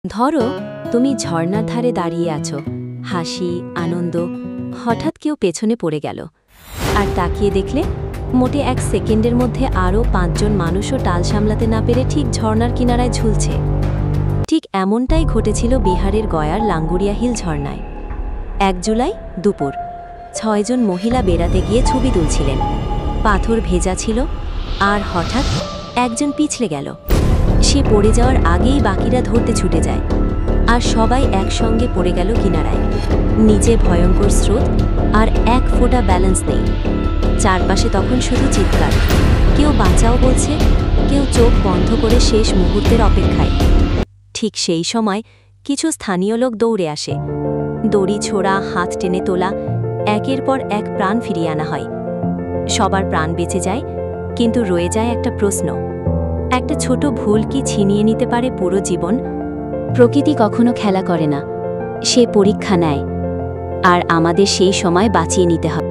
ধরো তুমি ঝর্ণার ধারে দাঁড়িয়ে আছো, হাসি আনন্দ। হঠাৎ কেউ পেছনে পড়ে গেল, আর তাকিয়ে দেখলে মোটে 1 সেকেন্ডের মধ্যে আরও 5 জন মানুষও টাল সামলাতে না পেরে ঠিক ঝর্ণার কিনারায় ঝুলছে। ঠিক এমনটাই ঘটেছিল বিহারের গয়ার লাঙ্গুরিয়া হিল ঝর্ণায়। 1 জুলাই দুপুর 6 জন মহিলা বেড়াতে গিয়ে ছবি তুলছিলেন। পাথর ভেজা ছিল, আর হঠাৎ একজন পিছলে গেল। সে পড়ে যাওয়ার আগেই বাকিরা ধরতে ছুটে যায়, আর সবাই একসঙ্গে পড়ে গেল কিনারায়। নিচে ভয়ঙ্কর স্রোত, আর 1 ফোঁটা ব্যালেন্স নেই। চারপাশে তখন শুধু চিৎকার, কেউ বাঁচাও বলছে, কেউ চোখ বন্ধ করে শেষ মুহূর্তের অপেক্ষায়। ঠিক সেই সময় কিছু স্থানীয় লোক দৌড়ে আসে। দড়ি ছোড়া, হাত টেনে তোলা, একের পর এক প্রাণ ফিরিয়ে আনা হয়। সবার প্রাণ বেঁচে যায়, কিন্তু রয়ে যায় একটা প্রশ্ন: একটা ছোট ভুল কি ছিনিয়ে নিতে পারে পুরো জীবন? প্রকৃতি কখনো খেলা করে না, সে পরীক্ষা নেয়, আর আমাদের সেই সময় বাঁচিয়ে নিতে হবে।